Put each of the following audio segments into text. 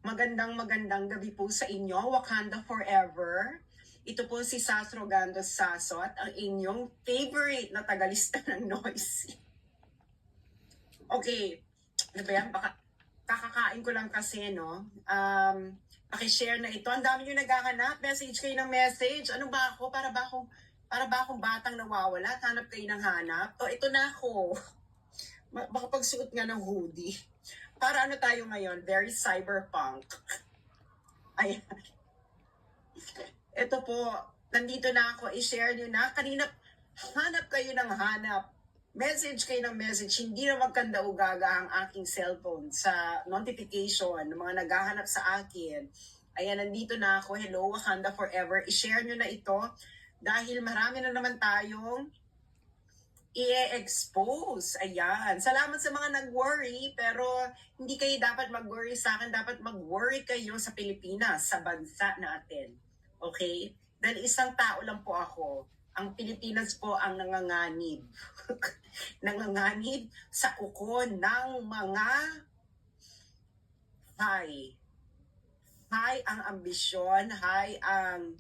Magandang gabi po sa inyo, Wakanda Forever. Ito po si Sas Rogando Sasot, ang inyong favorite na tagalista ng noise. Okay, ano ba yan? Baka, kakakain ko lang kasi, no? Pakishare na ito. Ang dami nyo naghahanap. Message kayo ng message. Ano ba ako? Para ba akong batang nawawala? Hanap kayo ng hanap? O, ito na ako. Baka pagsuot nga ng hoodie. Para ano tayo ngayon? Very cyberpunk. Ayan. Ito po, nandito na ako. I-share nyo na. Kanina, hanap kayo ng hanap. Message kayo ng message. Hindi na magkanda-ugaga ang aking cellphone sa notification ng mga naghahanap sa akin. Ayan, nandito na ako. Hello, Wakanda Forever. I-share nyo na ito dahil marami na naman tayong i-expose. Ayan. Salamat sa mga nag-worry, pero hindi kayo dapat mag-worry sa akin. Dapat mag-worry kayo sa Pilipinas, sa bansa natin. Okay? Dahil isang tao lang po ako. Ang Pilipinas po ang nanganganib. Nanganganib sa kuko ng mga high. High ang ambisyon, high ang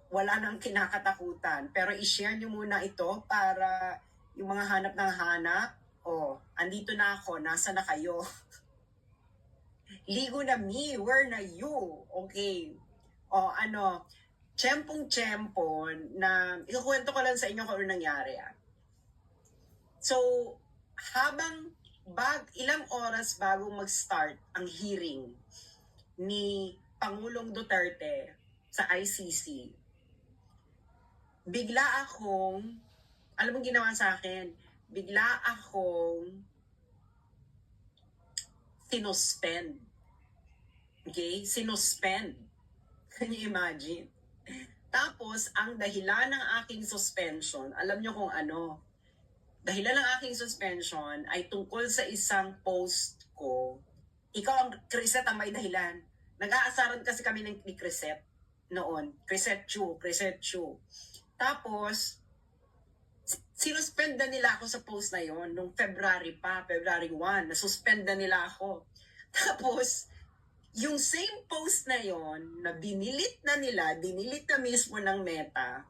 wala nang kinakatakutan. Pero i-share nyo muna ito para yung mga hanap ng hanap, andito na ako, nasa na kayo? Ligo na me, where na you? Okay. Tsempong-tsempo na, ikukwento ko lang sa inyo kung ano nangyari. So, ilang oras bago mag-start ang hearing ni Pangulong Duterte sa ICC, bigla akong, alam mong ginawa sa akin, bigla akong sinuspend. Okay? Sinuspend. Can you imagine? Tapos, ang dahilan ng aking suspension, alam nyo kung ano? Dahilan ng aking suspension ay tungkol sa isang post ko. Ikaw ang Crisette ang may dahilan. Nag-aasaran kasi kami ni Crisette noon. Crisette Chu. Tapos, sinuspend na nila ako sa post na yon nung February 1, nasuspend na nila ako. Tapos, yung same post na yon na dinilit na mismo ng Meta,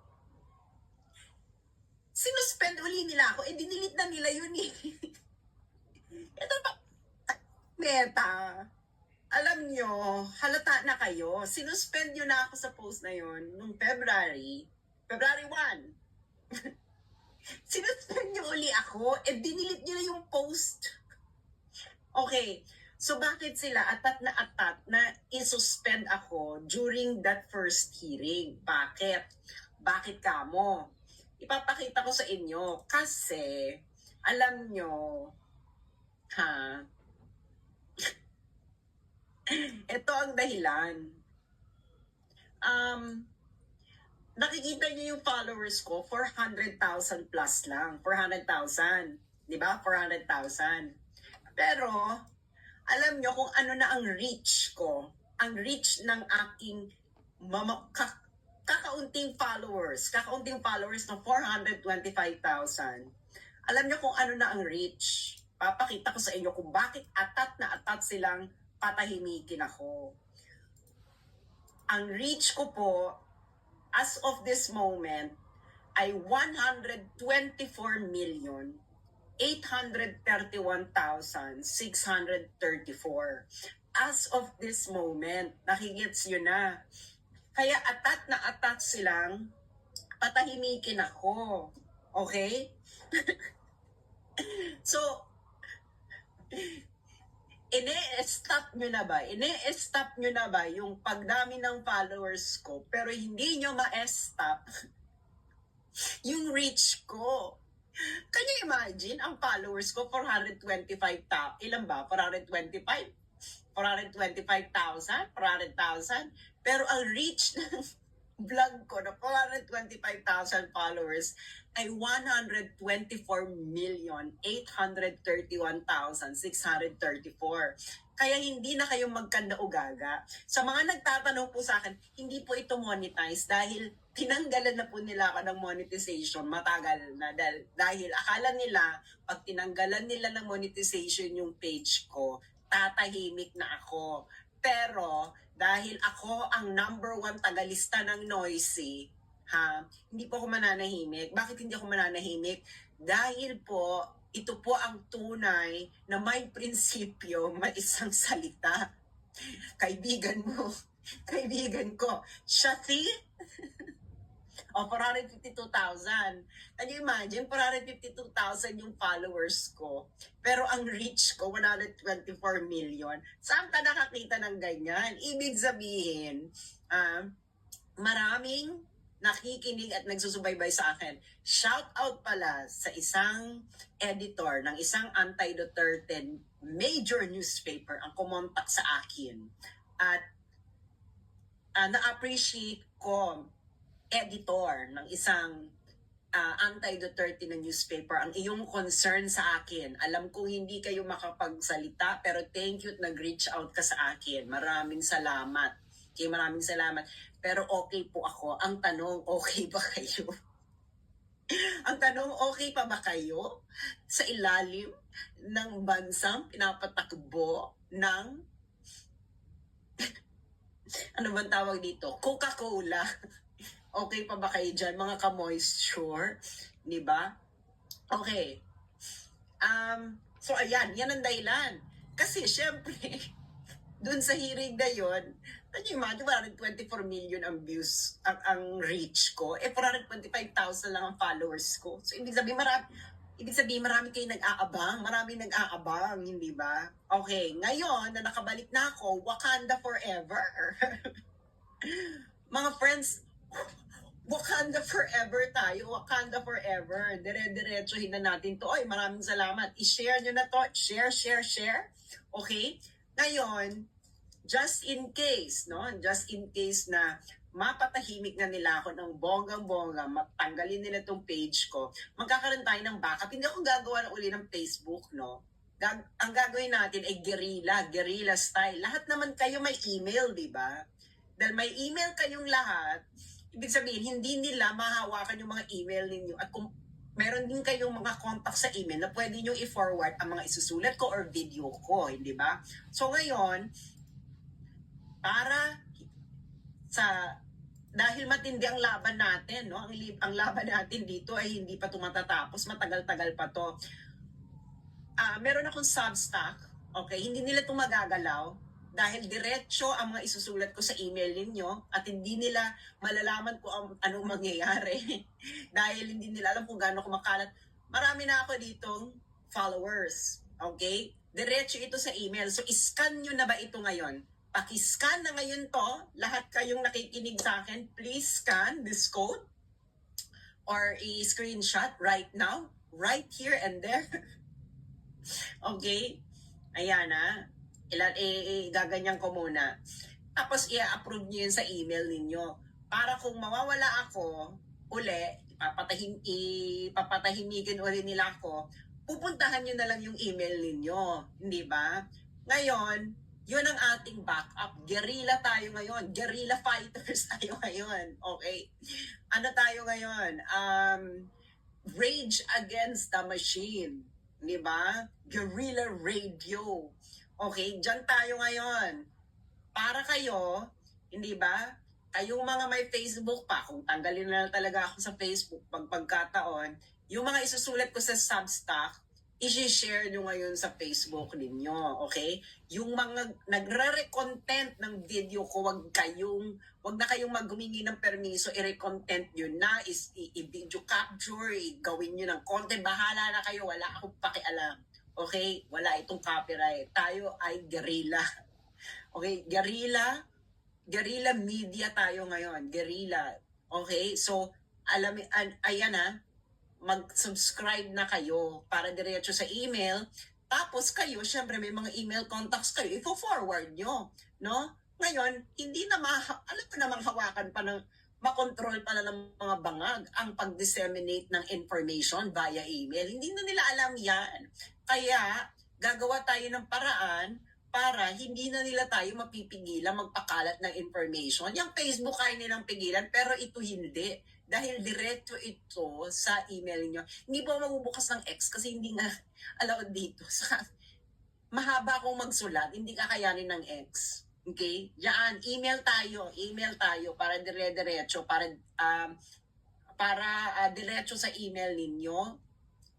sinuspend uli nila ako, dinilit na nila yun eh. Ito pa, Meta, alam nyo, halata na kayo, sinuspend nyo na ako sa post na yon nung February 1. Sinuspend nyo uli ako, dinilit nyo na yung post. Okay, so bakit sila atat na isuspend ako during that first hearing? Bakit kamo? Ipapakita ko sa inyo kasi alam nyo, ito ang dahilan. Nakikita niyo yung followers ko, 400,000 plus lang. 400,000. Di ba? 400,000. Pero, alam nyo kung ano na ang reach ko. Ang reach ng aking kakaunting followers. Kakaunting followers ng 425,000. Alam nyo kung ano na ang reach. Papakita ko sa inyo kung bakit atat silang patahimikin ako. Ang reach ko po, as of this moment, ay 124,831,634. As of this moment, nakigets yun na. Kaya atat silang patahimikin ako. Okay? So, ine-stop nyo na ba yung pagdami ng followers ko pero hindi nyo ma-stop yung reach ko? Can you imagine? Ang followers ko, 425,000. Ilan ba? 425,000? 400,000? Pero ang reach ng vlog ko na 425,000 followers ay 124,831,634. Kaya hindi na kayo magkanda-ugaga. Sa mga nagtatanong po sa akin, hindi po ito monetize dahil tinanggalan na po nila ako ng monetization matagal na. Dahil akala nila, pag tinanggalan nila ng monetization yung page ko, tatahimik na ako. Pero, dahil ako ang number 1 tagalista ng Noisy, hindi po ako mananahimik. Bakit hindi ako mananahimik? Dahil po, ito po ang tunay na may prinsipyo, may isang salita. Kaibigan mo, kaibigan ko, Shati, o 452,000. Can you imagine, 452,000 yung followers ko. Pero ang reach ko, 124 million. Saan ka nakakita ng ganyan? Ibig sabihin, maraming nakikinig at nagsusubaybay sa akin. Shout out pala sa isang editor ng isang anti-Duterte major newspaper ang kumontak sa akin. At na-appreciate ko, editor ng isang anti-Duterte na newspaper, ang iyong concern sa akin. Alam kong hindi kayo makapagsalita, pero thank you at nag-reach out ka sa akin. Maraming salamat. Okay, maraming salamat. Pero okay po ako. Ang tanong, okay ba kayo? Ang tanong, okay pa ba kayo sa ilalim ng bansang pinapatakbo ng ano bang tawag dito? Coca-Cola. Okay pa ba kayo dyan, mga ka-moisture? Di ba? Okay. So, ayan. Yan ang dahilan. Kasi, syempre, dun sa hearing na yun, you imagine, 124 million ang views, ang reach ko. 425,000 lang ang followers ko. So, ibig sabihin, marami kayo nag-aabang. Maraming nag-aabang, hindi ba? Okay, ngayon, na nakabalik na ako, Wakanda forever. Mga friends, Wakanda forever tayo. Wakanda forever. Dire-diretsuhin na natin to. Oy, maraming salamat. I-share nyo na to. Share. Okay? Ngayon, just in case, no? Just in case na mapatahimik na nila ako ng bonggang-bongga, matanggalin nila tong page ko, magkakaroon tayo ng backup. Hindi ako gagawa na uli ng Facebook, no? Ang gagawin natin ay guerrilla style. Lahat naman kayo may email, di ba? Dahil may email kayong lahat, ibig sabihin, hindi nila mahawakan yung mga email ninyo. At kung meron din kayong mga contact sa email na pwede nyo i-forward ang mga isusulat ko or video ko, hindi ba? So ngayon, para dahil matindi ang laban natin, no? Ang laban natin dito ay hindi pa tumatatapos, matagal-tagal pa to. Meron akong Substack, okay? Hindi nila ito magagalaw dahil diretso ang mga isusulat ko sa email ninyo at hindi nila malalaman kung anong mangyayari dahil hindi nila alam kung gaano kumakalat. Marami na ako ditong followers, okay? Diretso ito sa email. So, iscan nyo na ba ito ngayon? Pakiscan na ngayon to. Lahat kayong nakikinig sa akin, please scan this code or i-screenshot right now, right here and there. Okay? Ayan gaganyan ko muna. Tapos i-approve nyo yun sa email ninyo. Para kung mawawala ako uli, papatahimikin uli nila ako, pupuntahan nyo na lang yung email ninyo. Hindi ba? Ngayon, yun ang ating backup. Guerrilla tayo ngayon. Guerrilla fighters tayo ngayon. Okay? Ano tayo ngayon? Rage against the machine. Di ba? Guerrilla radio. Okay? Diyan tayo ngayon. Para kayo, hindi ba? Kayong mga may Facebook pa, kung tanggalin na talaga ako sa Facebook pagkataon, yung mga isusulat ko sa Substack, i-share nyo ngayon sa Facebook ninyo, okay? Yung mga nagre-recontent ng video ko, wag na kayong maghumingi ng permiso, i-recontent nyo na, i-video capture, gawin nyo ng content, bahala na kayo, wala akong pakialam. Okay? Wala itong copyright. Tayo ay guerrilla. Okay? Guerrilla media tayo ngayon. Guerrilla. Okay? So, ayan mag-subscribe na kayo para diretso sa email. Tapos kayo, syempre may mga email contacts kayo, i-forward nyo. No? Ngayon, hindi na alam ko namang hawakan pa ng makontrol pala ng mga bangag ang pag-disseminate ng information via email. Hindi na nila alam yan. Kaya, gagawa tayo ng paraan para hindi na nila tayo mapipigilan magpakalat ng information. Yung Facebook kaya nilang pigilan, pero ito hindi. Dahil diretso ito sa email niyo. Hindi po magbubukas ng X kasi hindi nga allowed dito. Mahaba akong magsulat, hindi kakayanin ng X. Okay? Diyan, email tayo para dire-diretso, para diretso sa email ninyo.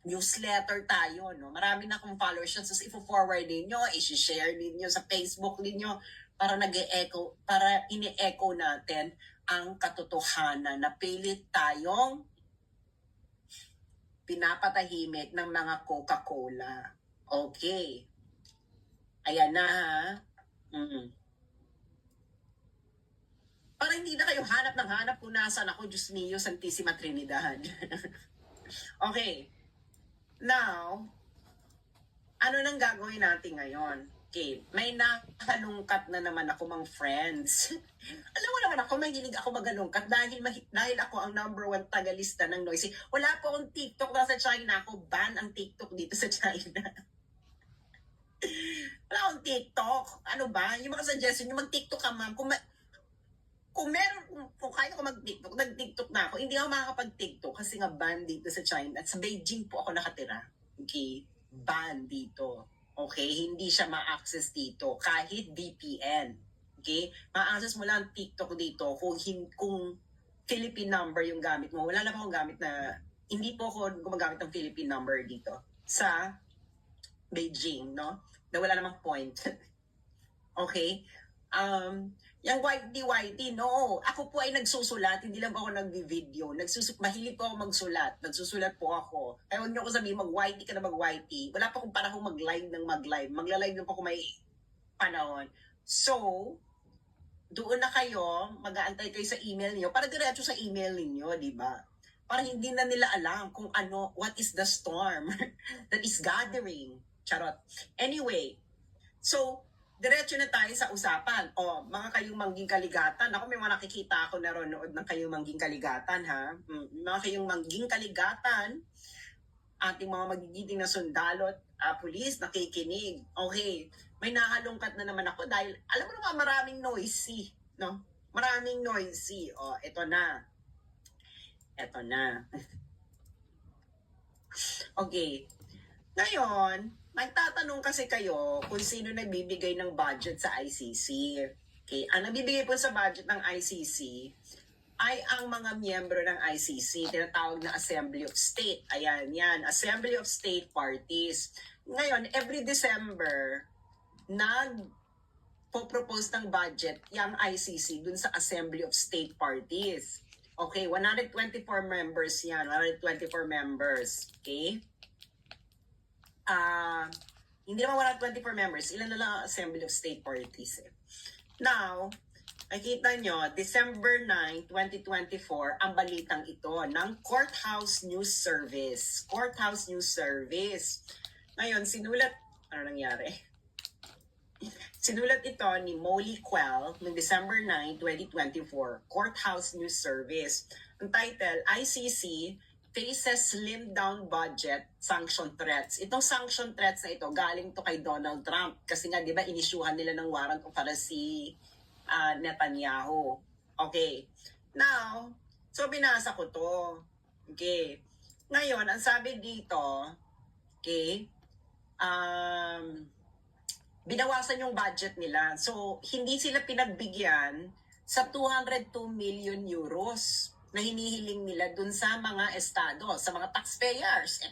Newsletter tayo, no? Marami na akong followers yan. So, ifo-forward ninyo, i-share ninyo sa Facebook ninyo para nag-e-echo, para ini-echo natin ang katotohanan na pilit tayong pinapatahimik ng mga Coca-Cola. Okay. Ayan na, ha? Para hindi na kayo hanap ng hanap kung nasaan ako, Diyos mio, Santissima Trinidad. Okay. Now, ano nang gagawin natin ngayon? Okay, may nakalungkat na naman ako mga friends. Alam mo naman ako, mahilig ako magalungkat dahil ako ang #1 tagalista ng Noisy. Wala po akong TikTok na sa China. Ako ban ang TikTok dito sa China. Wala akong TikTok. Ano ba? Yung mga suggestion, yung mag-TikTok ka, ma'am. Kung kaya ko mag-TikTok, nag-TikTok na ako. Hindi ako makakapag-TikTok kasi nga ban dito sa China. At sa Beijing po ako nakatira. Okay? Ban dito. Okay? Hindi siya ma-access dito. Kahit VPN. Okay? Ma-access mo lang TikTok dito kung Philippine number yung gamit mo. Wala lang akong gamit na, hindi po ako gumagamit ng Philippine number dito. Sa Beijing, no? Na wala namang point. Okay? Yung whitey, no. Ako po ay nagsusulat, hindi lang po ako nag-video. Mahilig po ako magsulat. Nagsusulat po ako. Kaya huwag niyo ako sabihin, mag-whitey ka na mag-whitey. Wala pa akong panahon mag-live ng mag-live. Magla-live na po ako may panahon. So, doon na kayo, mag-aantay kayo sa email niyo para diretso sa email niyo, di ba? Para hindi na nila alam kung ano, what is the storm that is gathering. Charot. Anyway, so, diretso na tayo sa usapan. O, mga kayong mangging kaligatan. Ako, may mga nakikita ako naronood ng kayong mangging kaligatan, ha? Mga kayong mangging kaligatan, ating mga magigiting na sundalo at pulis, nakikinig. Okay, may nakalungkat na naman ako dahil, alam mo naman, maraming noisy, no? Maraming noisy. O, eto na. Eto na. Okay. Ngayon, nagtatanong kasi kayo kung sino nagbibigay ng budget sa ICC. Okay, ang nagbibigay po sa budget ng ICC ay ang mga miyembro ng ICC, tinatawag na Assembly of State. Ayan, yan, Assembly of State Parties. Ngayon, every December, nag-propose ng budget yung ICC dun sa Assembly of State Parties. Okay, 124 members yan, 124 members. Okay? Hindi naman 124 members, ilan na lang ang Assembly of State Parties. Now, nakita nyo, December 9, 2024, ang balitang ito ng Courthouse News Service. Courthouse News Service. Ngayon, ano nangyari? Sinulat ito ni Molly Quell noong December 9, 2024, Courthouse News Service. Ang title, ICC faces slimmed down budget, sanction threats. Itong sanction threats na ito, galing to kay Donald Trump. Kasi nga, di ba, inisyuhan nila ng warrant para si Netanyahu. Okay. Now, so binasa ko to. Okay. Ngayon, ang sabi dito, okay, binawasan yung budget nila. So, hindi sila pinagbigyan sa 202 million euros na hinihiling nila dun sa mga estado, sa mga taxpayers.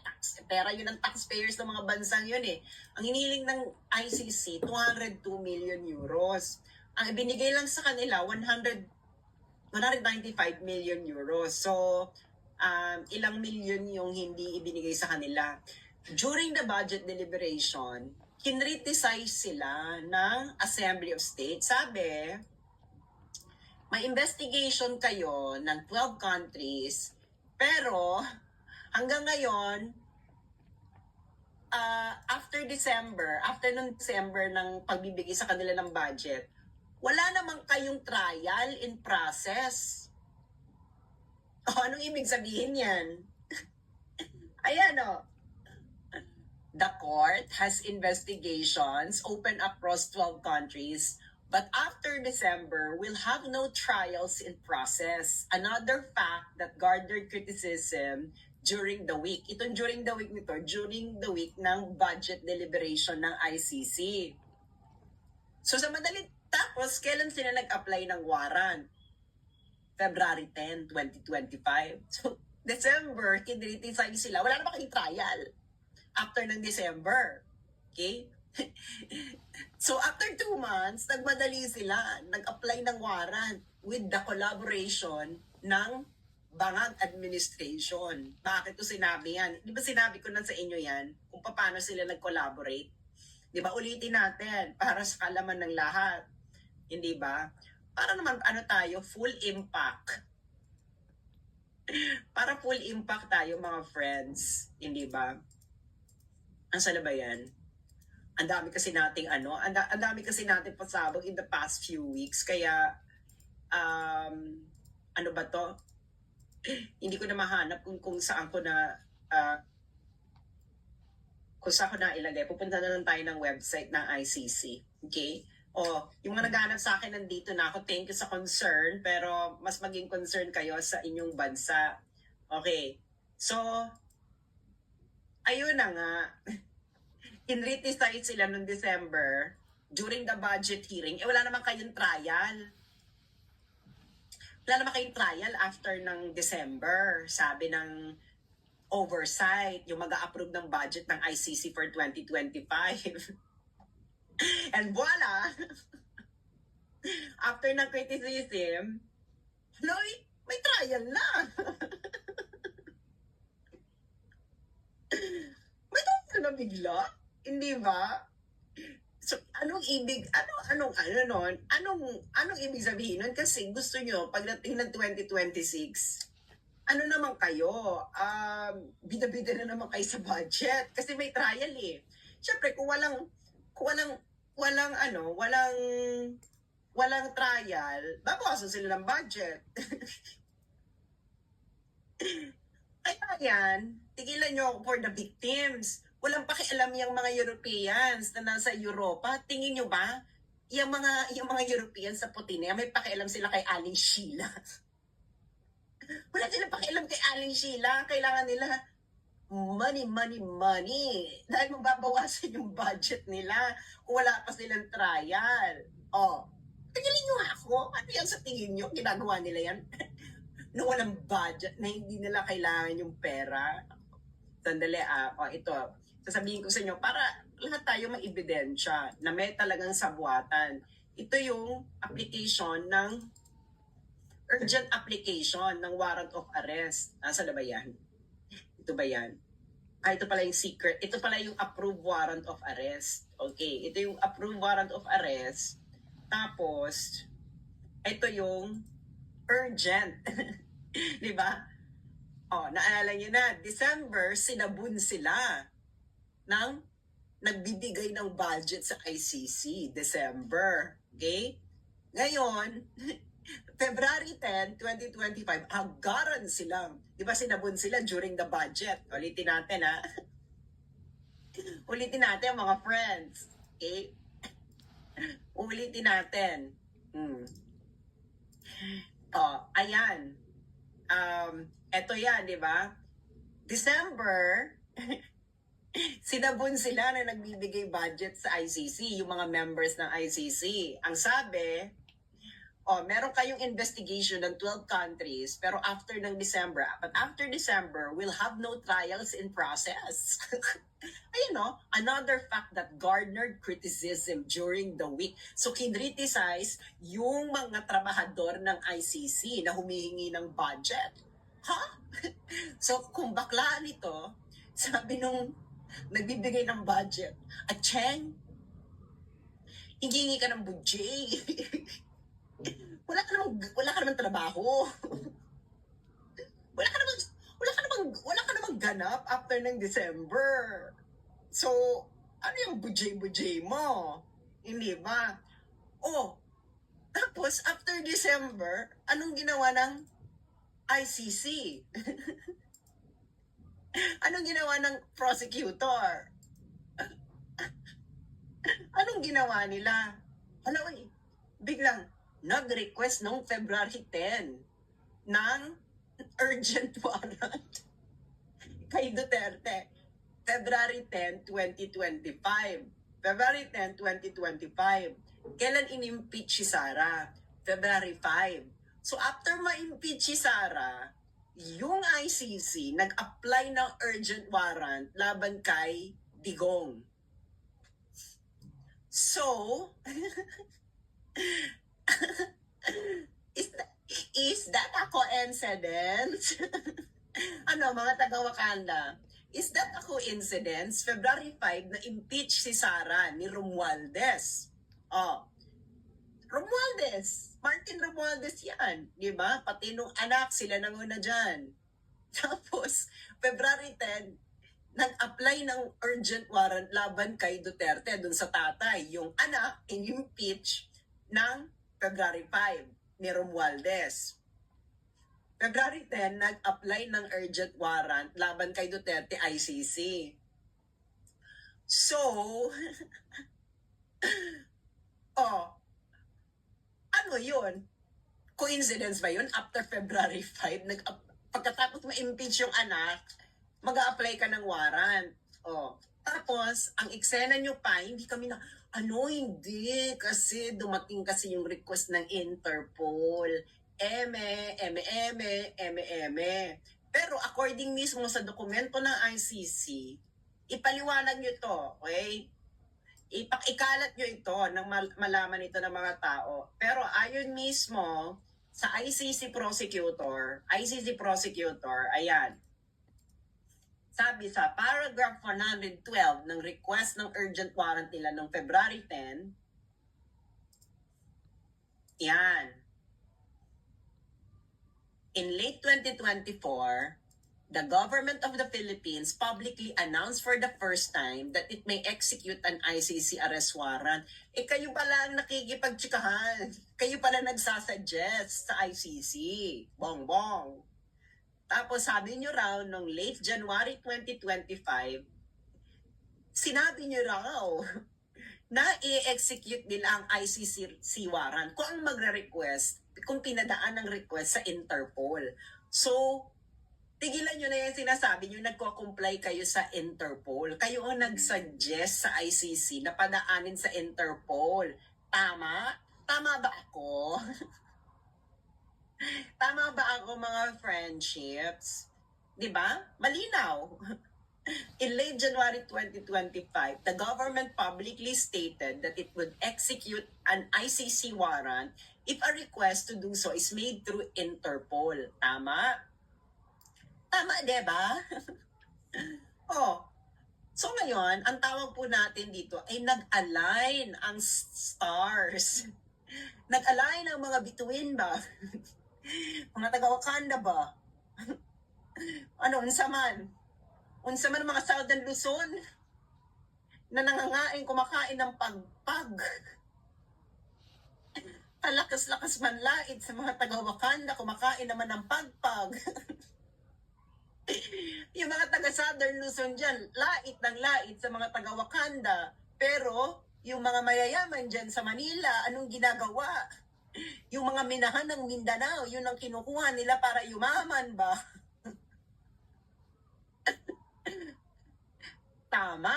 Pera yun ng taxpayers ng mga bansang yun eh. Ang hinihiling ng ICC, 202 million euros. Ang ibinigay lang sa kanila, 195 million euros. So, ilang million yung hindi ibinigay sa kanila. During the budget deliberation, kinriticize sila ng Assembly of State. Sabi, may investigation kayo ng 12 countries, pero hanggang ngayon, after nung December ng pagbibigay sa kanila ng budget, wala namang kayong trial in process. O, anong ibig sabihin yan? Ayan o. The court has investigations open across 12 countries, but after December, we'll have no trials in process. Another fact that garnered criticism during the week. Itong during the week nito, during the week ng budget deliberation ng ICC. So sa madaling Tapos, kailan sila nag-apply ng warrant? February 10, 2025. So, December, kinritisay sila. Wala naman kayong trial after ng December. Okay? So, after 2 months, nagmadali sila. Nag-apply ng warrant with the collaboration ng Bangag Administration. Bakit ko sinabi yan? Di ba sinabi ko na sa inyo yan kung paano sila nag-collaborate? Di ba? Ulitin natin para sa kalaman ng lahat. Hindi ba? Para naman tayo, full impact. Para full impact tayo mga friends. Hindi ba? Ang sala ba yan? Ang dami kasi nating ang dami kasi nating pasabog in the past few weeks. Kaya, ano ba to? Hindi ko na mahanap kung saan ko na, kung saan ko na ilagay. Pupunta na lang tayo ng website ng ICC. Okay? Yung mga naghanap sa akin, nandito na ako. Thank you sa concern, pero mas maging concern kayo sa inyong bansa. Okay. So, ayun na nga. Inritisay sila noong December during the budget hearing. Wala naman kayong trial. Wala naman kayong trial after ng December. Sabi ng oversight, yung mag-a-approve ng budget ng ICC for 2025. And voila! After ng criticism, may trial na. May trial na bigla. Hindi ba? So, anong ibig sabihin nun? Kasi gusto nyo, pagdating ng 2026, ano naman kayo? Bida-bida na naman kayo sa budget. Kasi may trial eh. Siyempre, kung walang trial, babawasan sila ng budget. Kaya yan, tigilan nyo ako for the victims. Walang pakialam yung mga Europeans na nasa Europa. Tingin nyo ba, yung mga Europeans sa puti na yan, may pakialam sila kay Aling Sheila. Wala silang pakialam kay Aling Sheila. Kailangan nila money. Dahil mababawasan yung budget nila kung wala pa silang trial. Tingnan nyo ako. Ano yan sa tingin nyo? Ginagawa nila yan? No, walang budget na hindi nila kailangan yung pera. Sandali, ito. Sasabihin ko sa inyo, para lahat tayo may ebidensya na may talagang sabuatan. Ito yung application ng urgent application ng warrant of arrest. Nasa na ba yan? Ito ba yan? Ito pala yung secret. Ito pala yung approved warrant of arrest. Okay, ito yung approved warrant of arrest. Tapos, ito yung urgent. Di ba? Naalala niyo na, December, sinabun sila ng nagbibigay ng budget sa ICC. December. Okay? Ngayon, February 10, 2025, agaran silang. Di ba sinabun sila during the budget? Ulitin natin, ha? Ulitin natin, mga friends. Okay? Ulitin natin. Ayan. Eto yan, di ba? December, sinabun sila na nagbibigay budget sa ICC, yung mga members ng ICC. Ang sabi, meron kayong investigation ng 12 countries, pero after December, we'll have no trials in process. Ayun, another fact that garnered criticism during the week. So, kinriticize yung mga trabahador ng ICC na humihingi ng budget. So, kung baklaan ito, sabi nung nagbibigay ng budget, Cheng, hingi ka ng budget. wala ka namang trabaho. wala ka namang ganap after ng December. So, ano yung budget mo? Hindi ba? Tapos after December, anong ginawa ng ICC? Anong ginawa ng prosecutor? Anong ginawa nila? Biglang nag-request noong February 10 ng urgent warrant kay Duterte. February 10, 2025. February 10, 2025. Kailan in-impeach si Sara? February 5. So after ma-impeach si Sara, yung ICC nag-apply ng urgent warrant laban kay Digong. So, is that a coincidence? Ano, mga taga-Wakanda? Is that a coincidence? February 5 na impeach si Sara ni Romualdez. Oh, Romualdez. Martin Romualdez yan. Di ba? Pati nung anak, sila nanguna dyan. Tapos, February 10, nag-apply ng urgent warrant laban kay Duterte dun sa tatay. Yung anak, in-impeach ng February 5 ni Romualdez. February 10, nag-apply ng urgent warrant laban kay Duterte ICC. So, ano yun? Coincidence ba yun? After February 5, pagkatapos ma-impeach yung anak, mag-a-apply ka ng warrant. Tapos, ang eksena nyo pa, hindi kami na, hindi, kasi dumating kasi yung request ng Interpol. Eme. Pero according mismo sa dokumento ng ICC, ipaliwanag nyo to, okay? Ikalat nyo ito nang malaman ito ng mga tao. Pero ayon mismo sa ICC prosecutor, ayan, sabi sa paragraph 112 ng request ng urgent warrant nila noong February 10, yan, in late 2024, the government of the Philippines publicly announced for the first time that it may execute an ICC arrest warrant. Kayo pala ang nakikipagtsikahan. Kayo pala nagsasuggest sa ICC. Bongbong. Tapos sabi nyo raw, noong late January 2025, sinabi nyo raw na i-execute nila ang ICC warrant kung ang magre-request, kung pinadaan ng request sa Interpol. So, tigilan nyo na yung sinasabi nyo, nagko-comply kayo sa Interpol. Kayo ang nag-suggest sa ICC na padaanin sa Interpol. Tama? Tama ba ako? Tama ba ako, mga friendships? Diba? Malinaw. In late January 2025, the government publicly stated that it would execute an ICC warrant if a request to do so is made through Interpol. Tama? Tama, diba? So ngayon, ang tawag po natin dito ay nag-align ang stars. Nag-align ang mga bituin ba? Mga taga-Wakanda ba? Unsa man ang mga Southern Luzon na nangangain kumakain ng pagpag. Talakas-lakas man lait sa mga taga-Wakanda, kumakain naman ng pagpag. Yung mga taga-Southern Luzon dyan, lait ng lait sa mga taga-Wakanda. Pero, yung mga mayayaman dyan sa Manila, anong ginagawa? Yung mga minahan ng Mindanao, yun ang kinukuha nila para yumaman ba? Tama?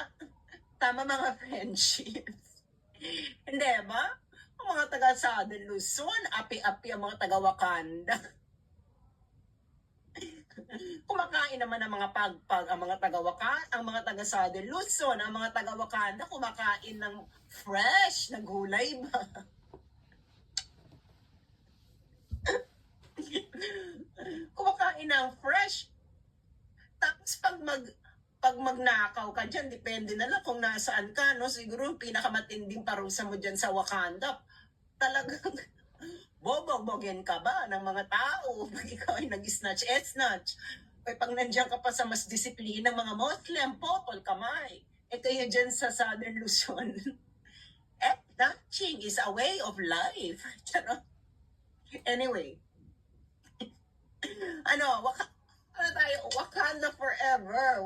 Tama, mga friendships. Hindi ba? Ang mga taga-Southern Luzon, api-api ang mga taga-Wakanda. Kumakain naman ang mga pagpag, ang mga taga-Southern Luzon, ang mga taga-Wakanda, kumakain ng fresh na gulay ba? Kumakain ng fresh. Tapos pag magnakaw ka dyan, depende na lang kung nasaan ka, no? Siguro pinakamatinding parusa mo dyan sa Wakanda, talagang bobog-bogin ka ba ng mga tao pag ikaw ay nag-snatch. Pag nandiyan ka pa sa mas disiplinang mga Muslim, popol kamay. Kayo dyan sa Southern Luzon, snatching is a way of life. Anyway, Wakanda forever.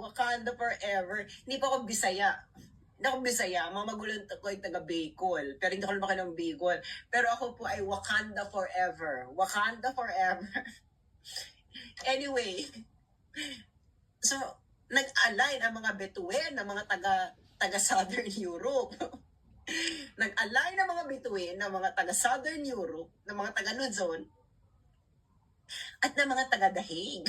Hindi pa ako Bisaya. Mamagulong ko ay taga Bicol. Pero hindi ko lumaki ng Bicol. Pero ako po ay Wakanda forever. Anyway, so, nag-align ang mga Betuwen, ang mga taga Southern Europe. Nag-align ng mga bituin ng mga taga-Southern Europe, ng mga taga-Luzon, at ng mga taga-Dahig.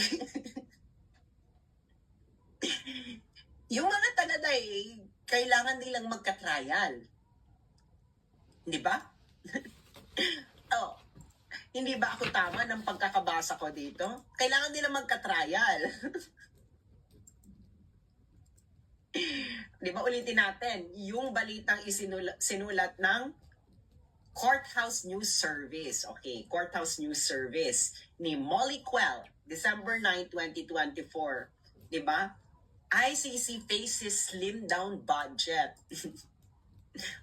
Yung mga taga-Dahig, kailangan nilang magka-trial. Di ba? Oh, hindi ba ako tama ng pagkakabasa ko dito? Kailangan nila magka-trial. Di ba ulitin natin, yung balitang sinulat ng Courthouse News Service. Okay, Courthouse News Service ni Molly Quell, December 9, 2024. Di ba? ICC faces slim down budget.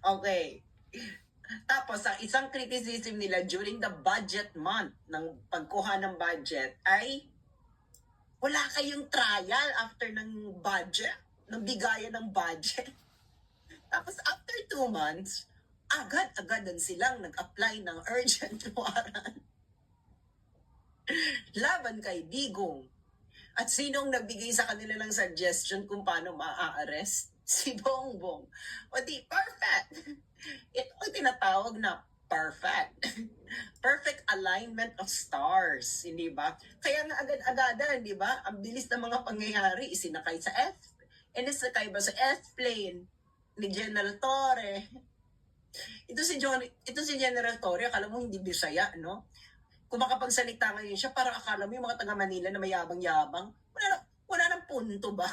Okay. Tapos, ang isang criticism nila during the budget month ng pagkuha ng budget ay wala kayong trial after ng budget, ng bigayan ng budget. Tapos, after 2 months, agad-agadan silang nag-apply ng urgent warrant laban kay Digong. At sinong nagbigay sa kanila ng suggestion kung paano maa-arrest? Si Bongbong. O di, perfect. Ito ang tinatawag na perfect. Perfect alignment of stars, hindi ba? Kaya nga agad-agadan, di ba? Ang bilis ng mga pangyayari, isinakay sa F. Inisakay ba sa F-plane ni General Torre? Ito si General Torre, akala mo hindi Bisaya, no? Kung makapagsalita ngayon siya, parang akala mo yung mga taga Manila na mayabang-yabang. Wala nang punto ba?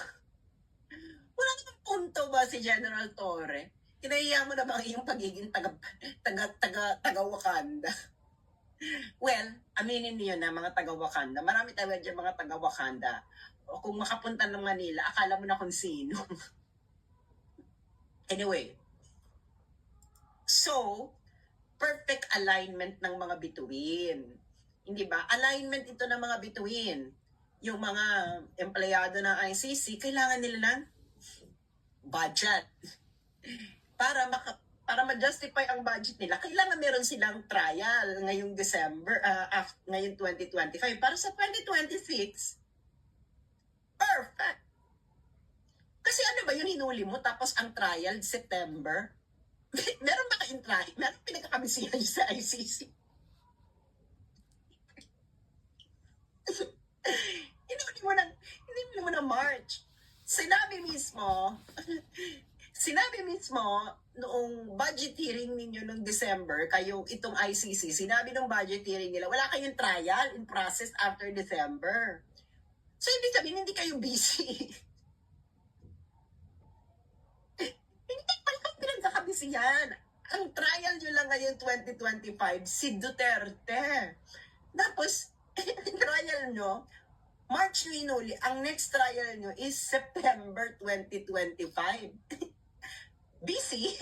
Wala nang punto ba si General Torre? Kinahiya mo na ba yung pagiging taga-Wakanda? Well, aminin niyo na mga taga-Wakanda. Marami tayo dyan mga taga-Wakanda. O kung makapunta ng Manila, akala mo na kung sino. Anyway. So, perfect alignment ng mga bituin. Hindi ba? Alignment ito ng mga bituin. Yung mga empleyado ng ICC, kailangan nila ng budget. Para ma-justify ang budget nila, kailangan meron silang trial ngayong December, ngayong 2025. Para sa 2026, perfect. Kasi ano ba yun, hinuli mo, tapos ang trial, September? Meron ba kayong trial? Meron pinagkakabisihan sa ICC? hindi mo na March. Sinabi mismo noong budget hearing ninyo noong December, kayong itong ICC, sinabi ng budget hearing nila, wala kayong trial in process after December. So, ibig sabihin, hindi kayo busy. Hindi kayo pinagkakabisihan. Ang trial nyo lang ngayon 2025, si Duterte. Tapos, trial nyo, March nyo inuli, ang next trial nyo is September 2025. Busy?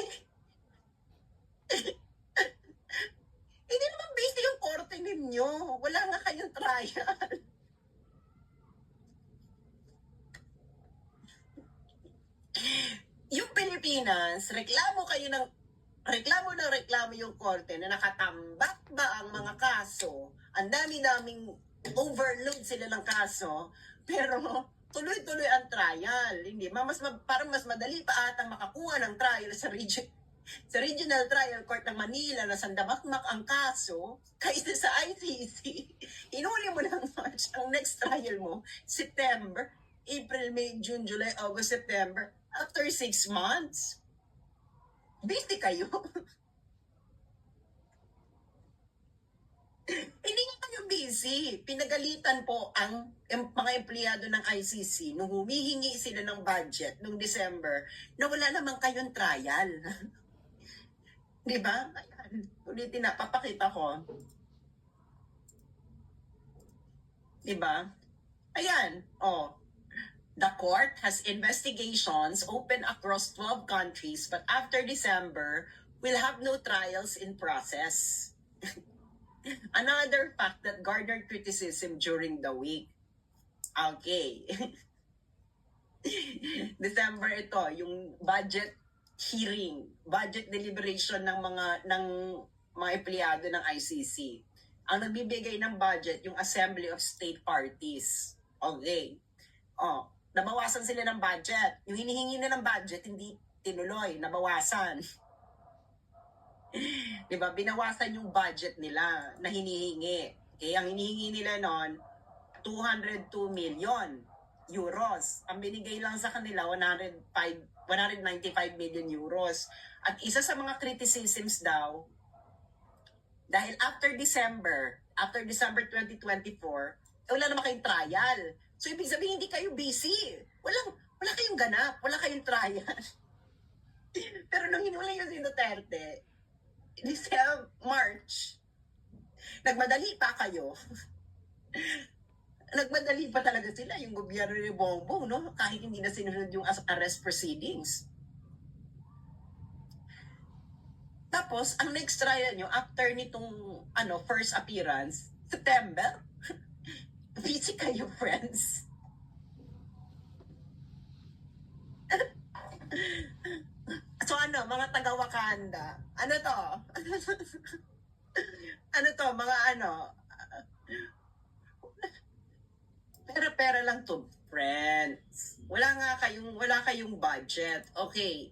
Hindi naman busy yung korte ninyo. Wala nga kayong trial. Yung Pilipinas, reklamo yung korte na nakatambak ba ang mga kaso. Ang dami-daming overload sila ng kaso, pero tuloy-tuloy ang trial. Hindi, parang mas madali pa atang makakuha ng trial sa Regional Trial Court ng Manila na sandamakmak ang kaso kaysa sa ICC. Inuli mo ng March, ang next trial mo, September, April, May, June, July, August, September. After 6 months, busy kayo. Hindi nga kayo busy. Pinagalitan po ang mga empleyado ng ICC nung humihingi sila ng budget nung December na wala naman kayong trial. Di ba? Ayan. Ulitin na, papakita ko. Di ba? Ayan. Oh. The court has investigations open across 12 countries, but after December, we'll have no trials in process. Another fact that garnered criticism during the week. Okay. December ito, yung budget hearing, budget deliberation ng mga empleyado ng ICC. Ang nagbibigay ng budget, yung Assembly of State Parties. Okay. Oh, nabawasan sila ng budget. Yung hinihingi nila ng budget, hindi tinuloy, nabawasan. 'Di ba? Binawasan yung budget nila na hinihingi. Okay, ang hinihingi nila noon 202 million euros. Ang binigay lang sa kanila 195 million euros. At isa sa mga criticisms daw, dahil after December 2024, wala naman kayong trial. So, ibig sabihin, hindi kayo busy. Wala kayong ganap. Wala kayong trial. Pero nung hinuling yung si Duterte, March, nagmadali pa kayo. Nagmadali pa talaga sila, yung gobyerno ni Bongbong, no? Kahit hindi na sinunod yung arrest proceedings. Tapos, ang next trial nyo, after nitong first appearance, September, busy kayo, friends. So mga taga-Wakanda, ano to? Ano to, mga pera-pera lang to, friends. Wala kayong budget. Okay.